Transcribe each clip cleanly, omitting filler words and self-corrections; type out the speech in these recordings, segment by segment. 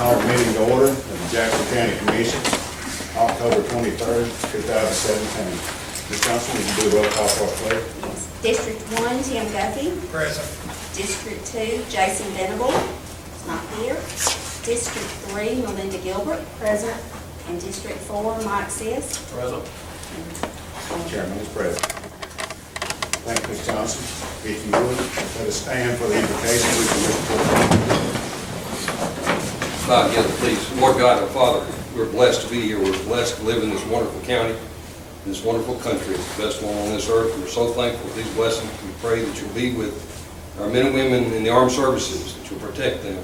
Call the meeting to order of the Jackson County Commission, October 23rd, 2017. Ms. Johnson, would you do a roll call for us, please? District 1, Tim Guffey. Present. District 2, Jason Venable. He's not here. District 3, Melinda Gilbert. Present. And District 4, Mike Sis. Present. Chairman is present. Thank you, Ms. Johnson. If you would, let us stand for the invocation. We can report. Bow together, please. Lord God, our Father, we're blessed to be here. We're blessed to live in this wonderful county, in this wonderful country. It's the best one on this earth. We're so thankful for these blessings. We pray that you'll be with our men and women in the armed services, that you'll protect them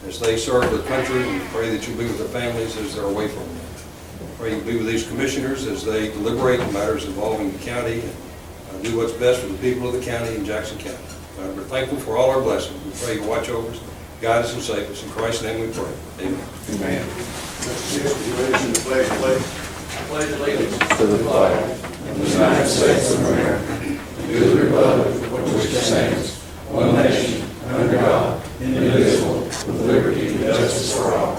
as they serve the country, and we pray that you'll be with their families as they're away from them. We pray you'll be with these commissioners as they deliberate on matters involving the county and do what's best for the people of the county and Jackson County. We're thankful for all our blessings. We pray you watch over us, guide us and save us. In Christ's name we pray. Amen. Amen. Mr. Sis, you ready to the pledge, please? I pledge allegiance to the flag of the United States of America, and to the republic for which it stands, one nation, under God, indivisible, with liberty and justice for all.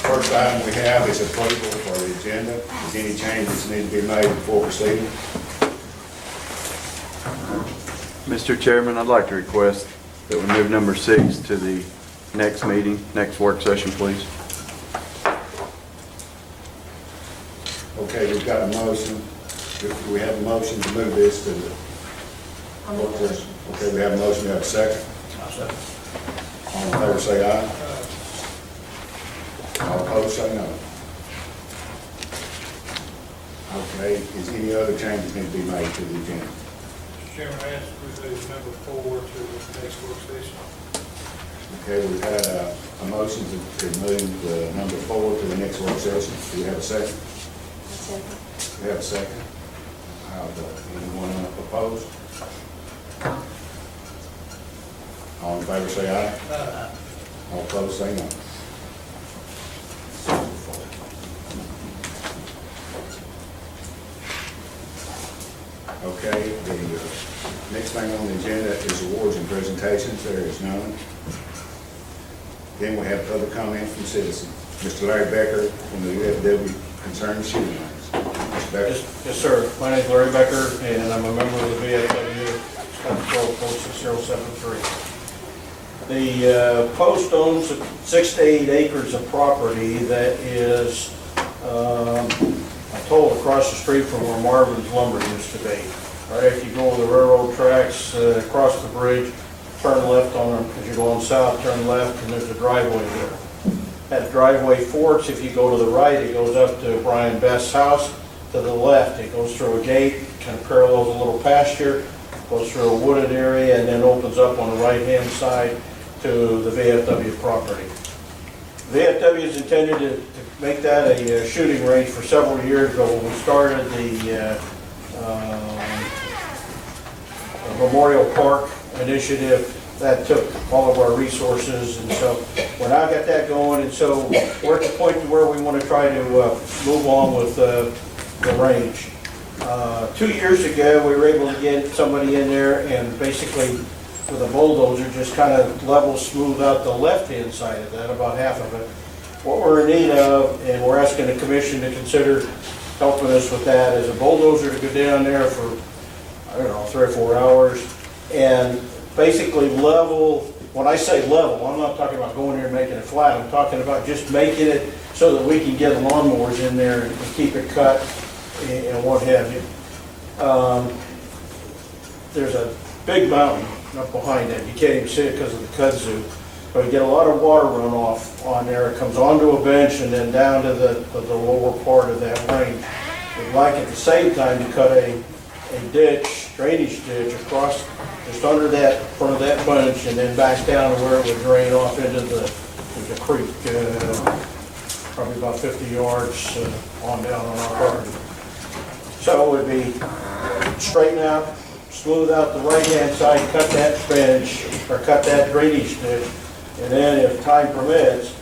First item we have is approval for the agenda. Is any changes need to be made before proceeding? Mr. Chairman, I'd like to request that we move number 6 to the next meeting, next work session, please. Okay, we've got a motion. We have a motion to move this to the work session. Okay, we have a motion, we have a second. All in favor say aye. All opposed say no. Okay, is any other changes need to be made to the agenda? Mr. Chairman, I ask we move number 4 to the next work session. Okay, we've had a motion to move number 4 to the next work session. Do we have a second? We have a second. Anyone opposed? All in favor say aye. All opposed say no. Okay, the next thing on the agenda is awards and presentations. There is none. Then we have public comment from citizens. Mr. Larry Becker from the UFW concerning shooting range. Mr. Becker. Yes, sir. My name is Larry Becker, and I'm a member of the VFW, Scottsboro Post 6073. The post owns 6 to 8 acres of property that is, I'm told, across the street from where Marvin's Lumber used to be. Right after you go over the railroad tracks, across the bridge, turn left on them. As you're going south, turn left, and there's a driveway there. That driveway forks. If you go to the right, it goes up to Brian Best's house. To the left, it goes through a gate, kind of parallels a little pasture, goes through a wooded area, and then opens up on the right-hand side to the VFW property. VFW is intended to make that a shooting range for several years ago when we started the Memorial Park initiative. That took all of our resources, and so when I got that going, and so we're at the point to where we want to try to move on with the range. 2 years ago, we were able to get somebody in there and basically with a bulldozer just kind of level smooth out the left-hand side of that, about half of it. What we're in need of, and we're asking the commission to consider helping us with that, is a bulldozer to go down there for, I don't know, 3 or 4 hours and basically level. When I say level, I'm not talking about going there and making it flat. I'm talking about just making it so that we can get lawnmowers in there and keep it cut and what have you. There's a big mountain up behind it. You can't even see it because of the kudzu. But we get a lot of water runoff on there. It comes onto a bench and then down to the lower part of that range. We'd like at the same time to cut a ditch, drainage ditch across just under that front of that bunch and then back down to where it would drain off into the creek, probably about 50 yards on down on our property. So it would be straighten out, smooth out the right-hand side, cut that bench or cut that drainage ditch, and then if time permits,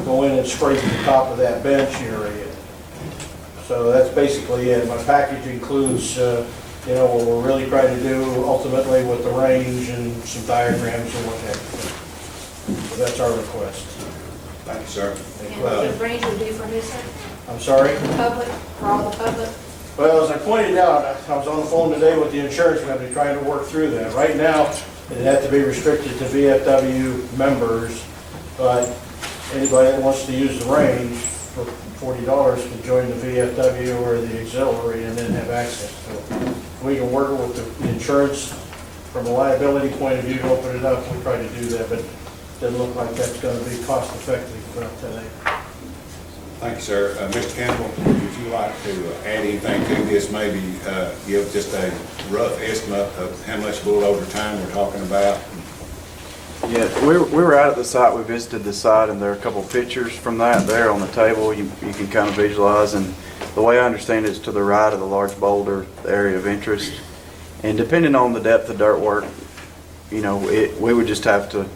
go in and scrape the top of that bench area. So that's basically it. My package includes you know, what we're really trying to do ultimately with the range and some diagrams and what have you. So that's our request. Thank you, sir. Any And questions? the range will do for who, sir? I'm sorry? Public, for all the public? Well, as I pointed out, I was on the phone today with the insurance company trying to work through that. Right now, it had to be restricted to VFW members, but anybody that wants to use the range for $40 can join the VFW or the auxiliary and then have access to it. We can work with the insurance from a liability point of view to open it up. We try to do that, but it doesn't look like that's going to be cost effective today. Thank you, sir. Mr. Campbell, would you like to add anything to this? Maybe give just a rough estimate of how much bull overtime we're talking about? Yeah, we were out at the site, we visited the site, and there are a couple of pictures from that there on the table. You can kind of visualize, and the way I understand it is to the right of the large boulder, the area of interest. And depending on the depth of dirt work, you know, we would have to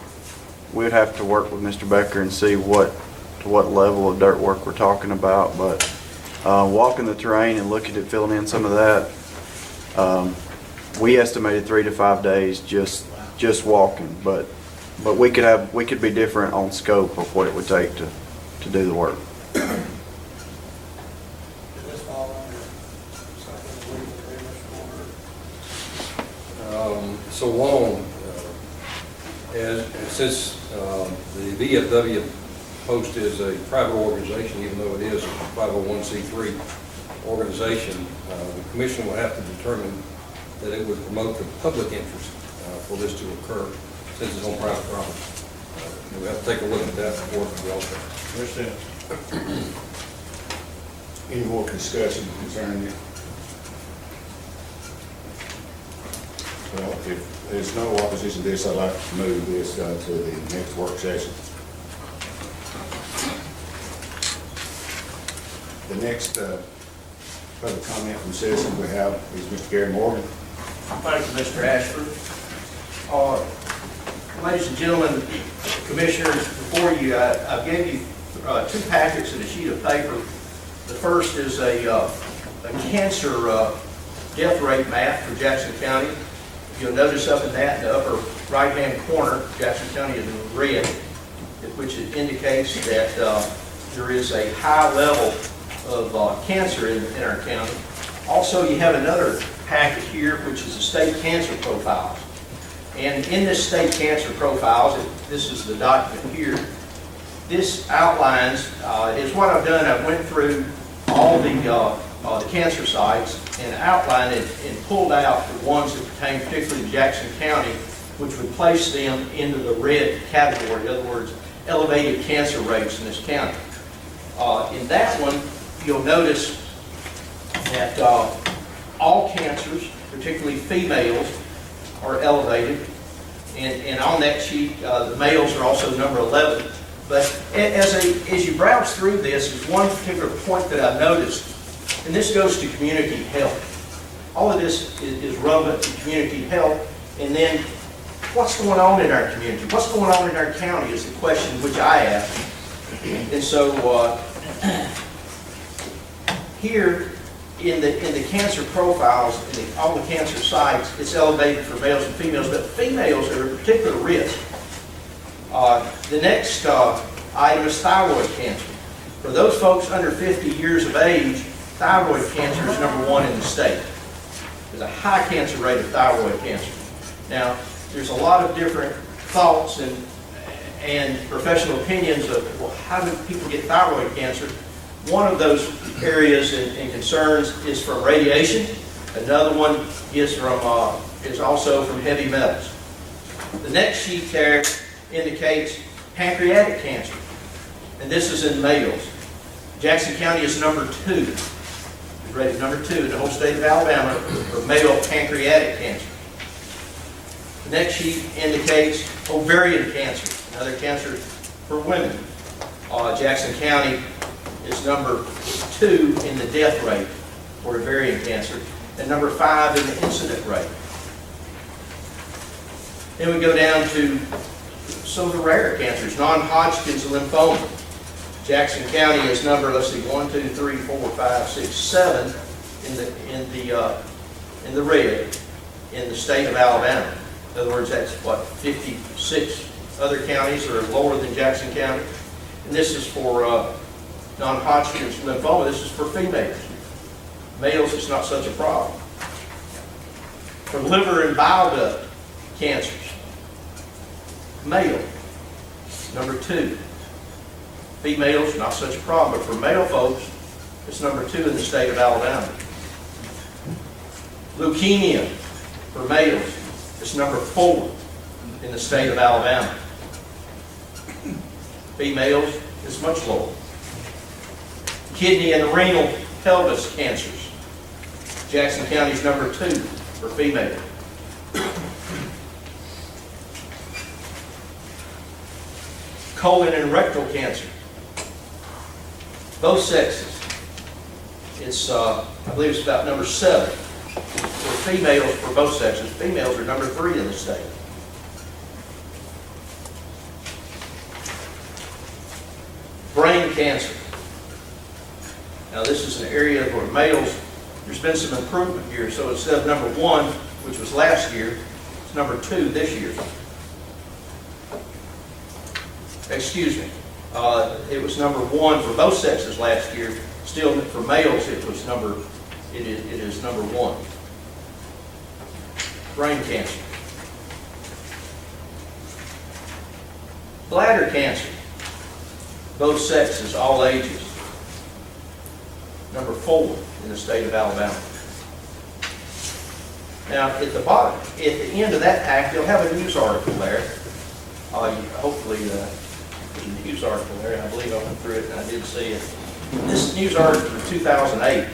work with Mr. Becker and see what level of dirt work we're talking about. But walking the terrain and looking at filling in some of that, we estimated 3 to 5 days just walking, but we could be different on scope of what it would take to do the work. Does this fall under something we can pretty much order? So long, since the VFW Post is a private organization, even though it is a 501c3 organization, the commission will have to determine that it would promote the public interest for this to occur, since it's on private property. We'll have to take a look at that before we also. Understand. Any more discussion concerning it? Well, if there's no opposition to this, I'd like to move this to the next work session. The next public comment from citizens we have is Mr. Gary Morgan. Thank you, Mr. Ashford. Ladies and gentlemen, commissioners, before you, I gave you 2 packets and a sheet of paper. The first is a cancer death rate map for Jackson County. You'll notice up in that, in the upper right-hand corner, Jackson County is in red, which indicates that there is a high level of cancer in our county. Also, you have another packet here, which is the state cancer profiles. And in this state cancer profiles, this is the document here, this outlines, is what I've done. I went through all the cancer sites and outlined it and pulled out the ones that pertain particularly to Jackson County, which would place them into the red category. In other words, elevated cancer rates in this county. In that one, you'll notice that all cancers, particularly females, are elevated. And on that sheet, the males are also number 11. But as you browse through this, there's one particular point that I've noticed, and this goes to community health. All of this is relevant to community health. And then, what's going on in our community? What's going on in our county is the question which I ask. And so, here in the cancer profiles, in all the cancer sites, it's elevated for males and females, but females are a particular risk. The next item is thyroid cancer. For those folks under 50 years of age, thyroid cancer is number 1 in the state. There's a high cancer rate of thyroid cancer. Now, there's a lot of different thoughts and professional opinions of, well, how do people get thyroid cancer? One of those areas and concerns is from radiation. Another one is also from heavy metals. The next sheet there indicates pancreatic cancer, and this is in males. Jackson County is number 2. It's rated number 2 in the whole state of Alabama for male pancreatic cancer. The next sheet indicates ovarian cancer, another cancer for women. Jackson County is number 2 in the death rate for ovarian cancer, and number 5 in the incident rate. Then we go down to some of the rarer cancers, non-Hodgkin's lymphoma. Jackson County is number, 1, 2, 3, 4, 5, 6, 7 in the in the red in the state of Alabama. In other words, that's what, 56 other counties are lower than Jackson County. And this is for non-Hodgkin's lymphoma. This is for females. Males, it's not such a problem. For liver and bile duct cancers, male, number 2. Females, not such a problem, but for male folks, it's number 2 in the state of Alabama. Leukemia, for males, it's number 4 in the state of Alabama. Females, it's much lower. Kidney and renal pelvis cancers, Jackson County is number 2 for females. Colon and rectal cancer, both sexes. It's, I believe it's about number 7 for females for both sexes. Females are number 3 in the state. Brain cancer. Now this is an area where males, there's been some improvement here. So instead of number 1, which was last year, it's number 2 this year. Excuse me. It was number 1 for both sexes last year. Still, for males, it is number 1. Brain cancer. Bladder cancer. Both sexes, all ages. Number 4 in the state of Alabama. Now, at the bottom, at the end of that pack, you'll have a news article there. Hopefully, there's a news article there, and I believe I went through it, and I did see it. This news article from 2008,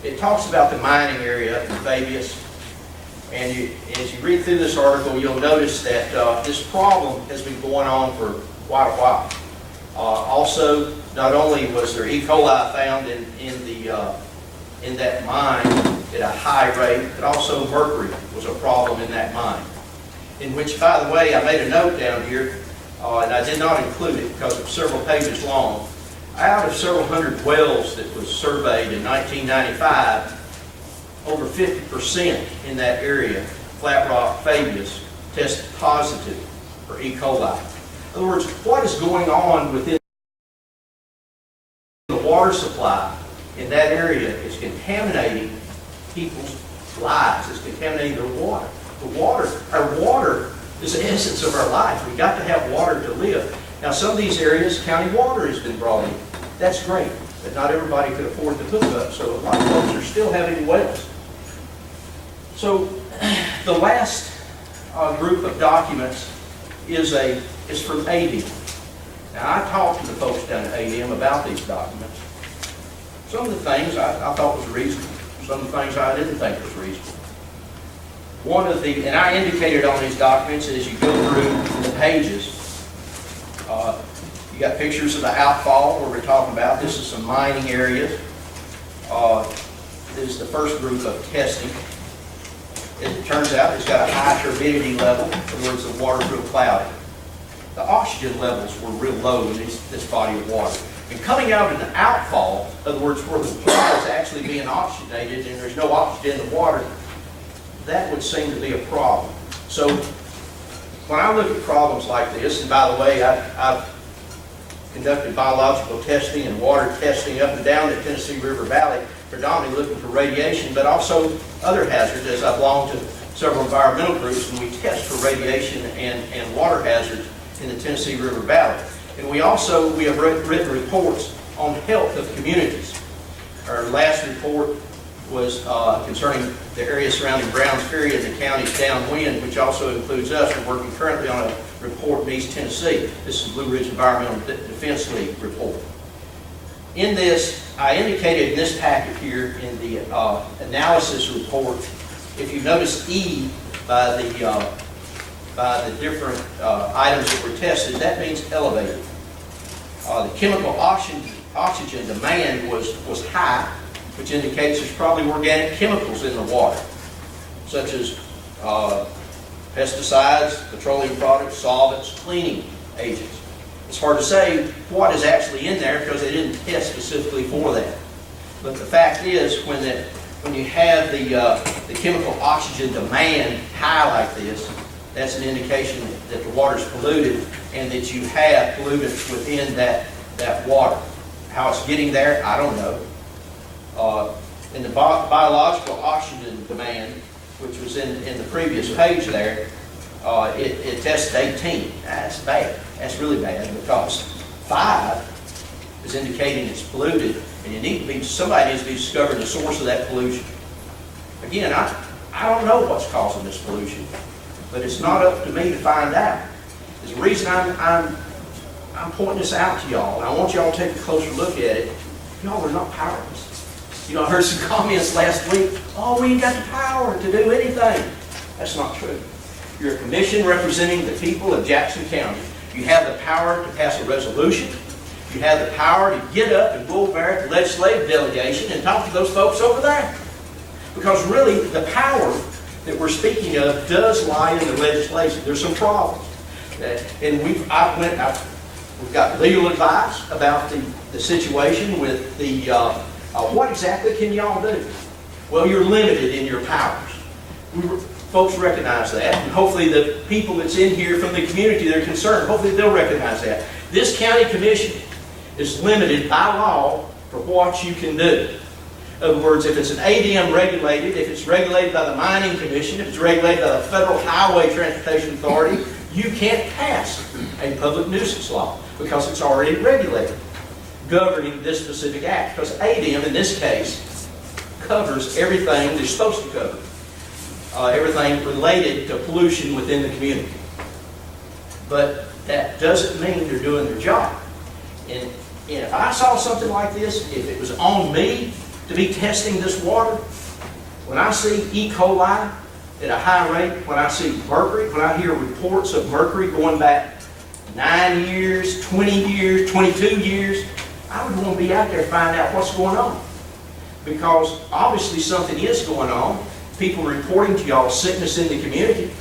it talks about the mining area in Fabius. And as you read through this article, you'll notice that this problem has been going on for quite a while. Also, not only was there E. coli found in that mine at a high rate, but also mercury was a problem in that mine. In which, by the way, I made a note down here, and I did not include it because it's several pages long. Out of several hundred wells that was surveyed in 1995, over 50% in that area, Flat Rock, Fabius, tested positive for E. coli. In other words, what is going on within the water supply in that area is contaminating people's lives. It's contaminating their water. Our water is the essence of our life. We've got to have water to live. Now, some of these areas, county water has been brought in. That's great, but not everybody could afford to hook up, so a lot of folks are still having wells. So, the last group of documents is from ADM. Now, I talked to the folks down at ADM about these documents. Some of the things I thought was reasonable. Some of the things I didn't think was reasonable. And I indicated on these documents as you go through the pages, you got pictures of the outfall where we're talking about. This is some mining areas. This is the first group of testing. It turns out it's got a high turbidity level. In other words, the water's real cloudy. The oxygen levels were real low in this body of water. And coming out in an outfall, in other words, where the water is actually being oxygenated and there's no oxygen in the water, that would seem to be a problem. So when I look at problems like this, and by the way, I've conducted biological testing and water testing up and down the Tennessee River Valley, predominantly looking for radiation, but also other hazards, as I belong to several environmental groups, and we test for radiation and water hazards in the Tennessee River Valley. And we have written reports on health of communities. Our last report was concerning the area surrounding Browns Ferry and the counties downwind, which also includes us. We're working currently on a report in East Tennessee. This is Blue Ridge Environmental Defense League report. In this, I indicated in this packet here in the analysis report, if you notice E by the different items that were tested, that means elevated. The chemical oxygen demand was high, which indicates there's probably organic chemicals in the water, such as pesticides, petroleum products, solvents, cleaning agents. It's hard to say what is actually in there because they didn't test specifically for that. But the fact is, when when you have the chemical oxygen demand high like this, that's an indication that the water's polluted and that you have pollutants within that water. How it's getting there, I don't know. In the biological oxygen demand, which was in the previous page there, it tested 18. That's bad. That's really bad because 5 is indicating it's polluted, and somebody needs to be discovering the source of that pollution. Again, I don't know what's causing this pollution, but it's not up to me to find out. There's a reason I'm pointing this out to y'all, and I want y'all to take a closer look at it. Y'all are not powerless. You know, I heard some comments last week, oh, we ain't got the power to do anything. That's not true. You're a commission representing the people of Jackson County. You have the power to pass a resolution. You have the power to get up and go over there at the legislative delegation and talk to those folks over there. Because really, the power that we're speaking of does lie in the legislation. There's some problems. And we've got legal advice about the situation with the, what exactly can y'all do? Well, you're limited in your powers. Folks recognize that, and hopefully the people that's in here from the community that are concerned, hopefully they'll recognize that. This county commission is limited by law for what you can do. In other words, if it's an ADM regulated, if it's regulated by the Mining Commission, if it's regulated by the Federal Highway Transportation Authority, you can't pass a public nuisance law because it's already regulated, governing this specific act. Because ADM, in this case, covers everything they're supposed to cover. Everything related to pollution within the community. But that doesn't mean they're doing their job. And if I saw something like this, if it was on me to be testing this water, when I see E. coli at a high rate, when I see mercury, when I hear reports of mercury going back 9 years, 20 years, 22 years, I would want to be out there to find out what's going on. Because obviously something is going on. People reporting to y'all sickness in the community.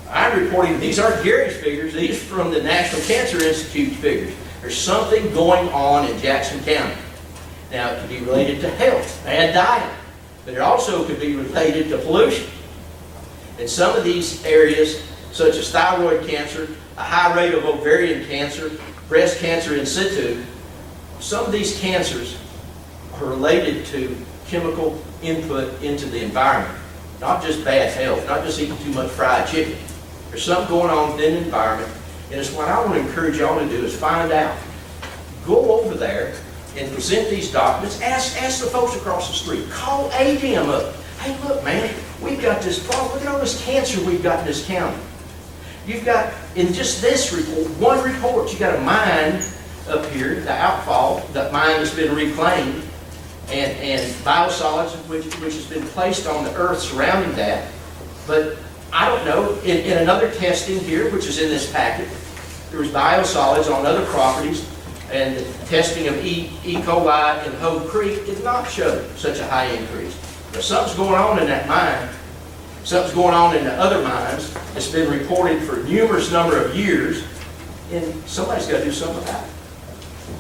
I'm reporting, these aren't Gary's figures, these are from the National Cancer Institute figures. There's something going on in Jackson County. Now, it could be related to health, bad diet, but it also could be related to pollution. In some of these areas, such as thyroid cancer, a high rate of ovarian cancer, breast cancer in situ, some of these cancers are related to chemical input into the environment. Not just bad health, not just eating too much fried chicken. There's something going on within the environment, and it's what I want to encourage y'all to do is find out. Go over there and present these documents. Ask the folks across the street. Call ADM up. Hey, look, man, we've got this problem. Look at all this cancer we've got in this county. You've got, in just this report, one report, you've got a mine up here, the outfall, that mine has been reclaimed, and biosolids which has been placed on the earth surrounding that. But I don't know, in another testing here, which is in this packet, there was biosolids on other properties, and the testing of E. coli in Hope Creek did not show such a high increase. But something's going on in that mine. Something's going on in the other mines. It's been reported for numerous number of years, and somebody's got to do something about it.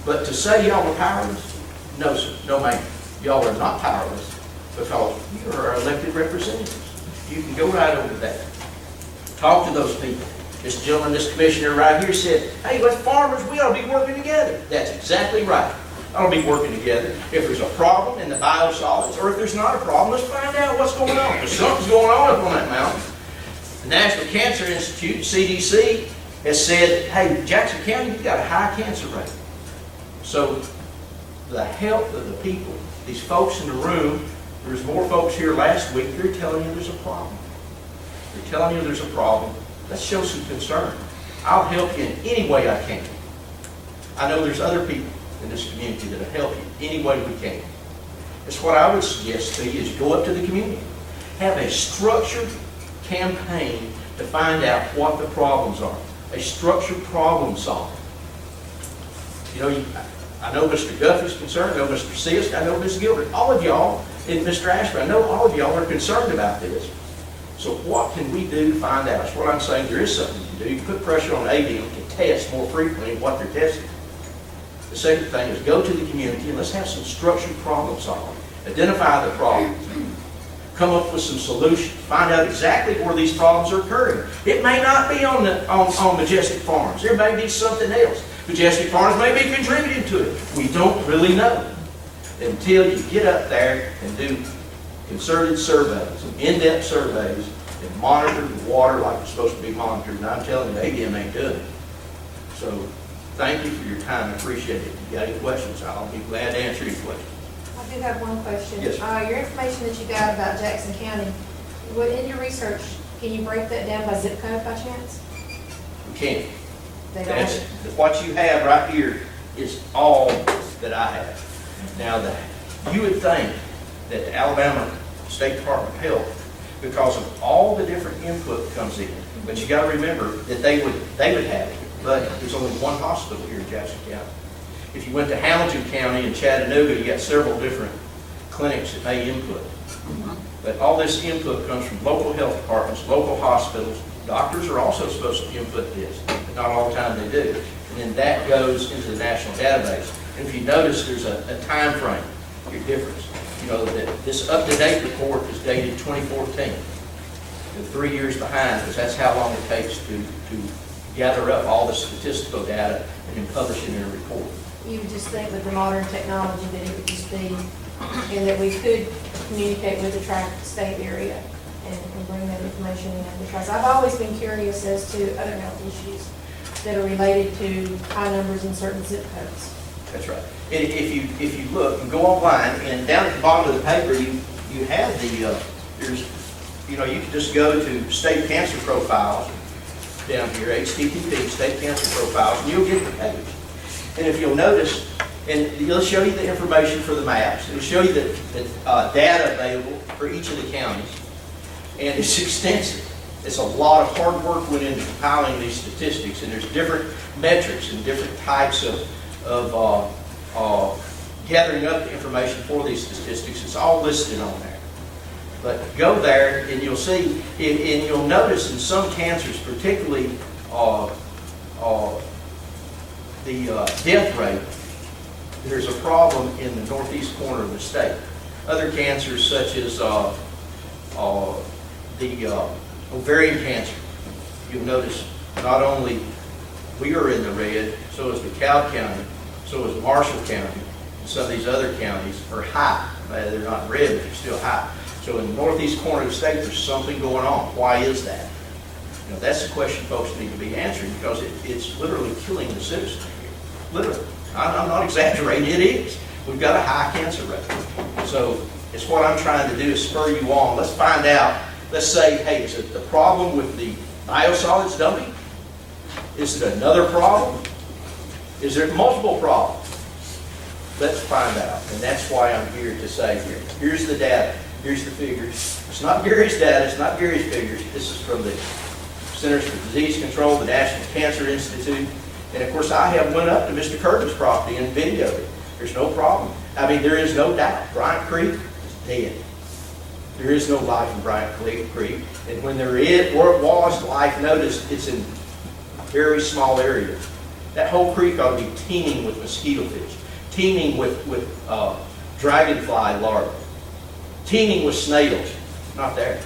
But to say y'all are powerless, no sir, no ma'am. Y'all are not powerless because you are our elected representatives. You can go right over there. Talk to those people. This gentleman, this commissioner right here said, hey, let's farmers, we ought to be working together. That's exactly right. Ought to be working together. If there's a problem in the biosolids, or if there's not a problem, let's find out what's going on. Because something's going on up on that mountain. The National Cancer Institute, CDC, has said, hey, Jackson County, you've got a high cancer rate. So the health of the people, these folks in the room, there was more folks here last week, they're telling you there's a problem. They're telling you there's a problem. Let's show some concern. I'll help you in any way I can. I know there's other people in this community that'll help you any way we can. That's what I would suggest to you is go up to the community. Have a structured campaign to find out what the problems are. A structured problem solving. You know, I know Mr. Guffey's concerned, I know Mr. Sisk, I know Ms. Gilbert. All of y'all, and Mr. Ashby, I know all of y'all are concerned about this. So what can we do to find out? That's what I'm saying. There is something you can do. You put pressure on ADM to test more frequently what they're testing. The second thing is go to the community and let's have some structured problem solving. identify the problems, come up with some solutions, find out exactly where these problems are occurring. It may not be on Majestic Farms. There may be something else. Majestic Farms may be contributing to it. We don't really know until you get up there and do concerted surveys, in-depth surveys, and monitor the water like it's supposed to be monitored. And I'm telling you, ADM ain't doing it. So thank you for your time. I appreciate it. If you got any questions, I'll be glad to answer any questions. I do have one question. Yes. Your information that you got about Jackson County, in your research, can you break that down by zip code by chance? We can't. They don't That's, have it. what you have right here is all that I have. Now, you would think that the Alabama State Department of Health, because of all the different input that comes in, but you got to remember that they would have it, but there's only one hospital here in Jackson County. If you went to Hamilton County and Chattanooga, you got several different clinics that may input. But all this input comes from local health departments, local hospitals. Doctors are also supposed to input this, but not all the time they do. And then that goes into the national database. And if you notice, there's a time frame, your difference. You know, that this up-to-date report is dated 2014. They're 3 years behind, because that's how long it takes to gather up all the statistical data and then publish it in a report. You would just think with the modern technology that it would just be, and that we could communicate with the tri-state area and bring that information in. Because I've always been curious as to other health issues that are related to high numbers in certain zip codes. That's right. And if you look and go online, and down at the bottom of the paper, you have there's, you can just go to state cancer profiles down here, HTTP, state cancer profiles, and you'll get the page. And if you'll notice, and it'll show you the information for the maps, it'll show you the data available for each of the counties, and it's extensive. It's a lot of hard work went into compiling these statistics, and there's different metrics and different types of gathering up the information for these statistics. It's all listed on there. But go there and you'll see, and you'll notice in some cancers, particularly the death rate, there's a problem in the northeast corner of the state. Other cancers such as the ovarian cancer, you'll notice not only we are in the red, so is DeKalb County, so is Marshall County, and some of these other counties are high. They're not red, but they're still high. So in the northeast corner of the state, there's something going on. Why is that? That's the question folks need to be answering, because it's literally killing the citizens here. Literally. I'm not exaggerating, it is. We've got a high cancer rate. So it's what I'm trying to do is spur you on. Let's find out. Let's say, hey, is it the problem with the biosolids dumping? Is it another problem? Is there multiple problems? Let's find out. And that's why I'm here to say, here's the data. Here's the figures. It's not Gary's data. It's not Gary's figures. This is from the Centers for Disease Control, the National Cancer Institute. And of course, I have went up to Mr. Curtin's property and videoed it. There's no problem. I mean, there is no doubt. Bryant Creek is dead. There is no life in Bryant Creek. And when there is, or it was life, notice it's in very small areas. That whole creek ought to be teeming with mosquito fish, teeming with dragonfly larvae, teeming with snails. Not there.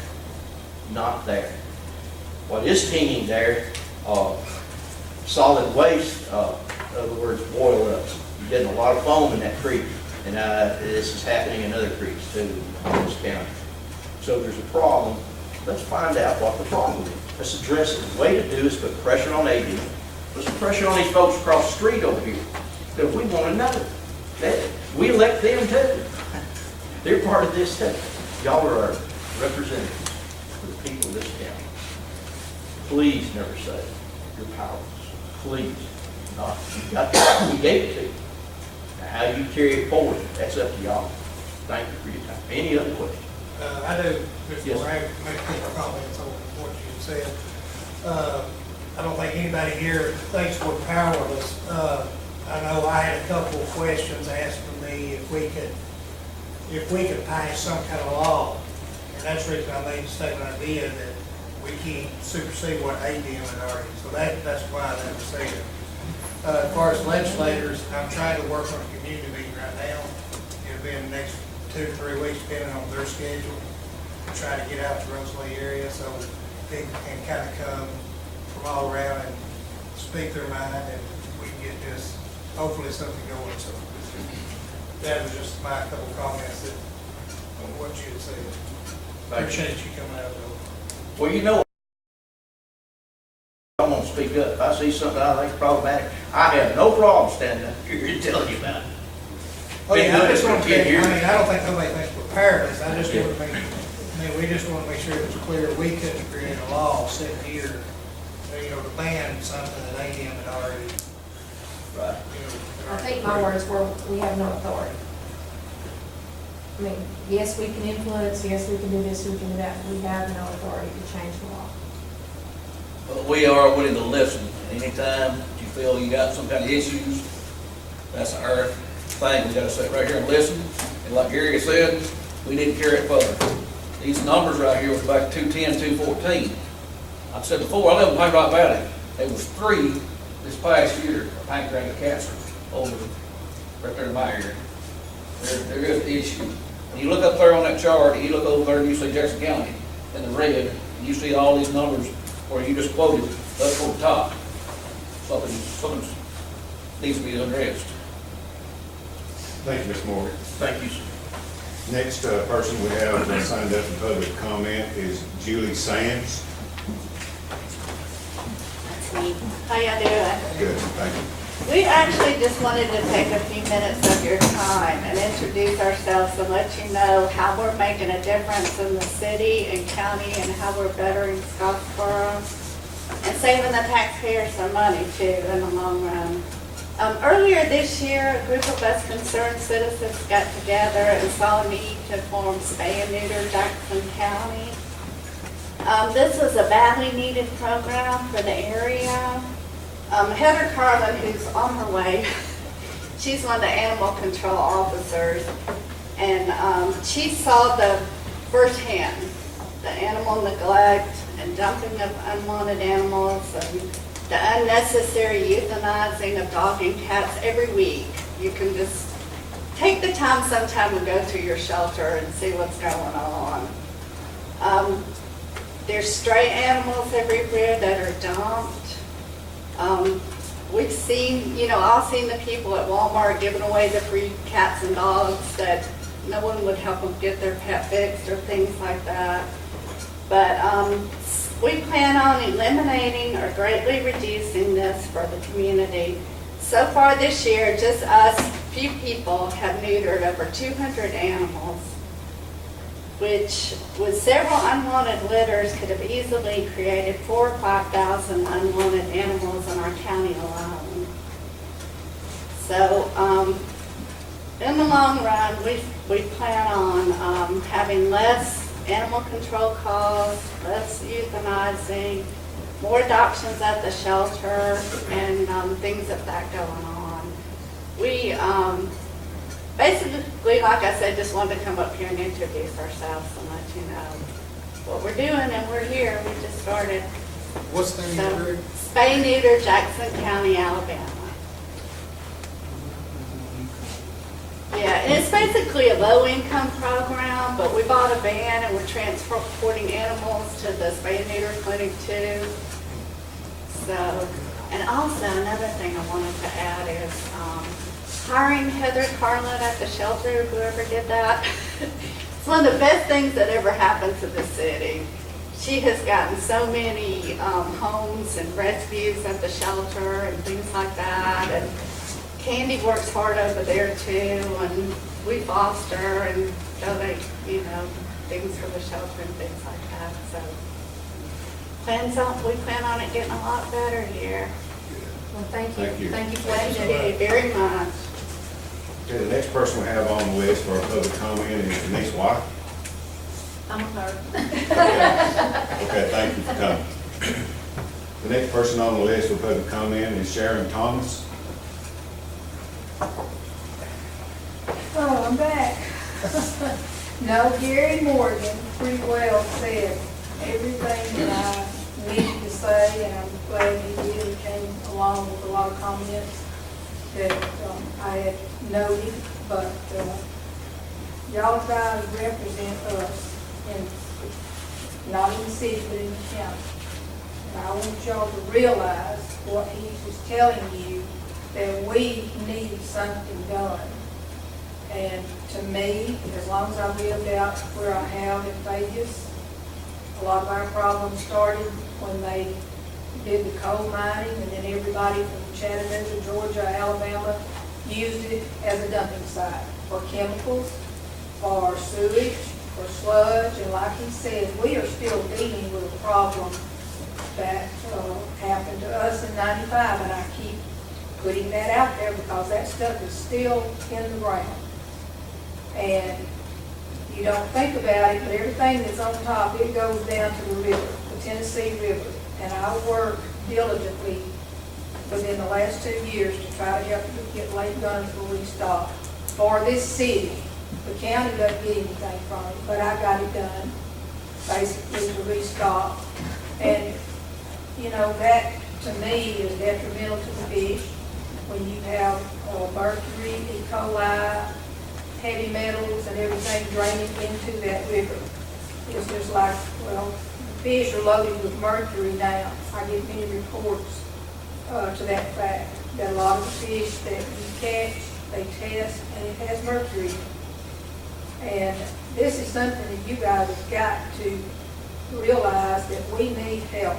Not there. What is teeming there, solid waste, in other words, boil ups. You're getting a lot of foam in that creek, and this is happening in other creeks too in this county. So there's a problem. Let's find out what the problem is. Let's address it. The way to do is put pressure on AD. Let's put pressure on these folks across the street over here. Because we want to know. We elect them too. They're part of this too. Y'all are our representatives for the people of this county. Please never say you're powerless. Please. Not. You got that. We gave it to you. Now, how you carry it forward, that's up to y'all. Thank you for your time. Any other questions? I do, before Yes. I make any comments on what you said. I don't think anybody here thinks we're powerless. I know I had a couple of questions asking me if we could pass some kind of law. And that's the reason I made the statement I did, that we can't supersede what ADM had already. So that's why that was there. As far as legislators, I'm trying to work on a community meeting right now. It'll be in the next 2 to 3 weeks, depending on their schedule, to try to get out to Rosalie area so people can kind of come from all around and speak their mind, and we can get this, hopefully something going. So that was just my couple comments that, on what you had said. Appreciate you coming out, though. Well, you know, I'm gonna speak up. If I see something I think is problematic, I have no problem standing up here and telling you about it. Oh, yeah, I just want to, I 10 years. mean, I don't think nobody thinks we're powerless, I just want to make, I mean, we just want to make sure it's clear, we couldn't create a law sitting here, you know, to ban something that AM had already, Right. you know. I think my words were, we have no authority. I mean, yes, we can influence, yes, we can do this, we can do that, we have no authority to change the law. But we are willing to listen. Anytime you feel you got some kind of issues, that's our thing. We gotta sit right here and listen. And like Gary said, we need to carry it further. These numbers right here was back 210, 214. I said before, I live in Pine Rock Valley. There was 3 this past year of pancreatic cancer over right there in my area. There is an issue. When you look up there on that chart, you look over there and you see Jackson County in the red, and you see all these numbers where you just quoted up toward the top. Something needs to be addressed. Thank you, Ms. Morgan. Thank you, sir. Next person we have that signed up for public comment is Julie Sands. That's me. How y'all doing? Good, thank you. We actually just wanted to take a few minutes of your time and introduce ourselves and let you know how we're making a difference in the city and county and how we're bettering Scottsboro and saving the taxpayers some money too in the long run. Earlier this year, a group of us concerned citizens got together and saw a need to form Spay and Neuter Jackson County. This was a badly needed program for the area. Heather Carlin, who's on her way, she's one of the animal control officers, and she saw the firsthand the animal neglect and dumping of unwanted animals and the unnecessary euthanizing of dogs and cats every week. You can just take the time sometime and go to your shelter and see what's going on. There's stray animals everywhere that are dumped. We've seen, I've seen the people at Walmart giving away the free cats and dogs that no one would help them get their pet fixed or things like that. But we plan on eliminating or greatly reducing this for the community. So far this year, just us, few people have neutered over 200 animals, which with several unwanted litters could have easily created 4,000 or 5,000 unwanted animals in our county alone. So in the long run, we plan on having less animal control calls, less euthanizing, more adoptions at the shelter, and things of that going on. We basically, like I said, just wanted to come up here and introduce ourselves and let you know what we're doing, and we're here. We just started. What's the name of the group? Spay Neuter Jackson County, Alabama. Yeah, and it's basically a low-income program, but we bought a van and we're transporting animals to the spay and neuter clinic too. So, and also another thing I wanted to add is hiring Heather Carlin at the shelter, whoever did that. It's one of the best things that ever happened to the city. She has gotten so many homes and rescues at the shelter and things like that. And Candy works hard over there too, and we foster and donate, things for the shelter and things like that. So we plan on it getting a lot better here. Well, thank you. Thank you. Thank you for Thank that. you very much. Okay, the next person we have on the list for our public comment is Denise White. I'm her. Okay, thank you for coming. The next person on the list for public comment is Sharon Thomas. Oh, I'm back. No, Gary Morgan pretty well said everything that I needed to say, and I'm glad he did. He came along with a lot of comments that I had noted, but y'all guys represent us, and not in the city, but in the county. And I want y'all to realize what he was telling you, that we need something done. And to me, as long as I lived out where I have in Vegas, a lot of our problems started when they did the coal mining, and then everybody from Chattanooga, Georgia, Alabama used it as a dumping site for chemicals, for sewage, for sludge, and like he said, we are still dealing with a problem that happened to us in '95, and I keep putting that out there because that stuff is still in the ground. And you don't think about it, but everything that's on top, it goes down to the river, the Tennessee River. And I worked diligently within the last 2 years to try to help to get Lake Gunnersville restocked for this city. The county doesn't get anything from it, but I got it done, basically to restock. And, you know, that to me is detrimental to the fish when you have mercury, E. coli, heavy metals and everything draining into that river. It's just like, well, fish are loaded with mercury now. I get many reports to that fact, that a lot of the fish that you catch, they test, and it has mercury. And this is something that you guys have got to realize that we need help.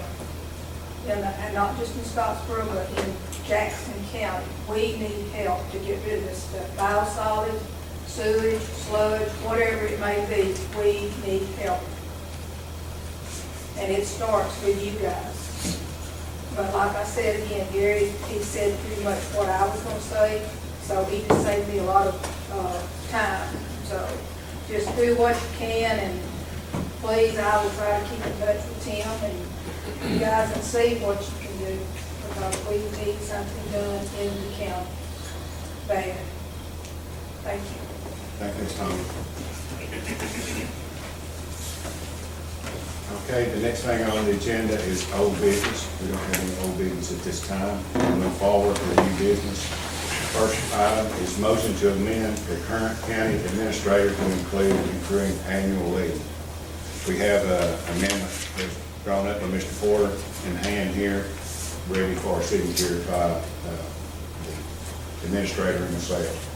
And not just in Scottsboro, but in Jackson County. We need help to get rid of this stuff. Biosolids, sewage, sludge, whatever it may be, we need help. And it starts with you guys. But like I said again, Gary, he said pretty much what I was gonna say, so he just saved me a lot of time. So just do what you can, and please, I will try to keep in touch with Tim, and you guys can see what you can do, because we need something done in the county. Bad. Thank you. Thank you, Ms. Tommy. Okay, the next thing on the agenda is old business. We don't have any old business at this time. We'll move forward with new business. First item is motion to amend the current county administrator to include accruing annual leave. We have an amendment that's drawn up by Mr. Porter in hand here, ready for signature by the administrator and myself.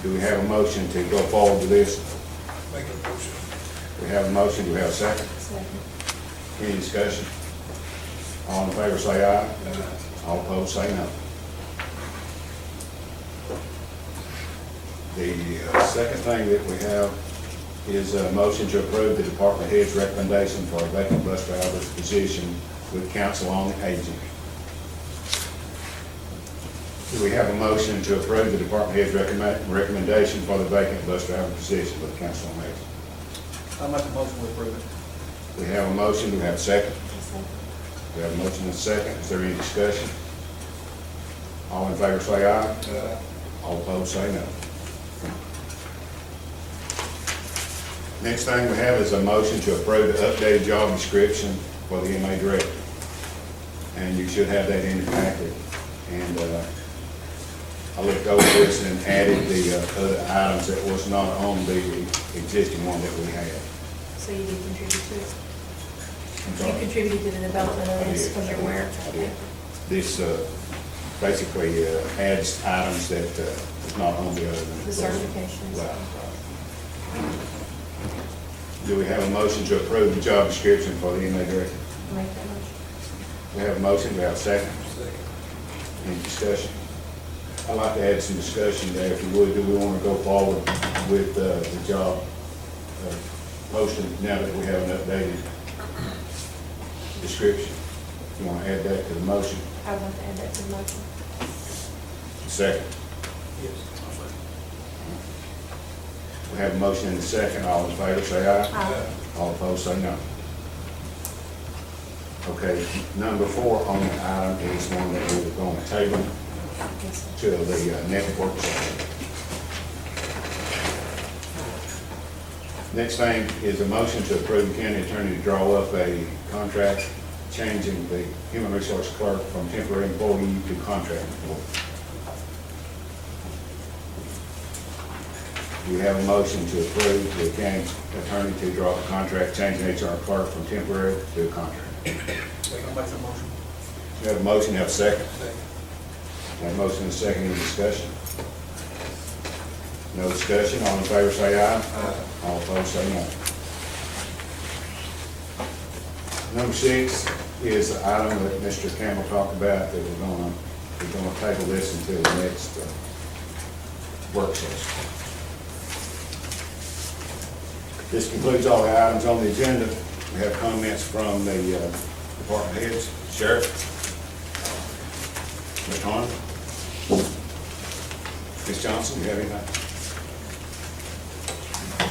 Do we have a motion to go forward with this? Make a motion. We have a motion, do we have a second? Second. Any discussion? All in favor say aye. All opposed say no. The second thing that we have is a motion to approve the department head's recommendation for a vacant bus driver's position with council on aging. Do we have a motion to approve the department head's recommendation for the vacant bus driver position with council on aging? I'll make a motion to approve it. We have a motion, do we have a second? We have a motion and a second. Is there any discussion? All in favor say aye. All opposed say no. Next thing we have is a motion to approve the updated job description for the MA director. And you should have that in your packet. And I looked over this and added the other items that was not on the existing one that we had. So you did contribute to it? I'm You sorry. contributed to the development of this because you're aware? I did. This basically adds items that is not on the other. The certifications. Right. Do we have a motion to approve the job description for the MA director? Make that motion. We have a motion, we have a second. Any discussion? I'd like to add some discussion there, if you would. Do we want to go forward with the job posting now that we have an updated description? You want to add that to the motion? I would like to add that to the motion. Second. We have a motion and a second. All in favor, say aye. Aye. All opposed, say no. Okay, number 4 on the item is one that we were going to table Yes, sir. to the next work session. Next thing is a motion to approve the county attorney to draw up a contract changing the human resource clerk from temporary employee to contract employee. We have a motion to approve the county attorney to draw the contract, changing HR clerk from temporary to a contract. We have a motion, have a second? Have a motion and a second, any discussion? No discussion, all in favor say aye. All opposed say no. Number 6 is the item that Mr. Campbell talked about, that we're gonna table this until the next work session. This concludes all the items on the agenda. We have comments from the department heads. Sheriff? Ms. Harn? Ms. Johnson, you have anything?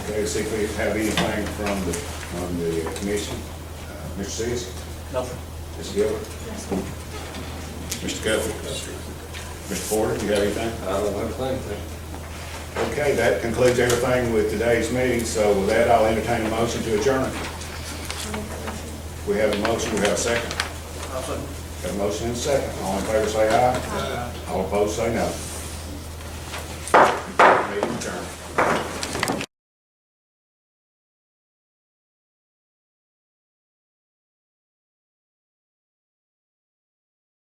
Okay, see if we have anything from the commission. Mr. Sears? Nothing. Ms. Gilbert? Mr. Guthrie? Mr. Porter, you have anything? I don't have a thing, thank you. Okay, that concludes everything with today's meeting, so with that, I'll entertain a motion to adjourn. We have a motion, we have a second. Have a motion and a second. All in favor say aye. All opposed say no. Meeting adjourned.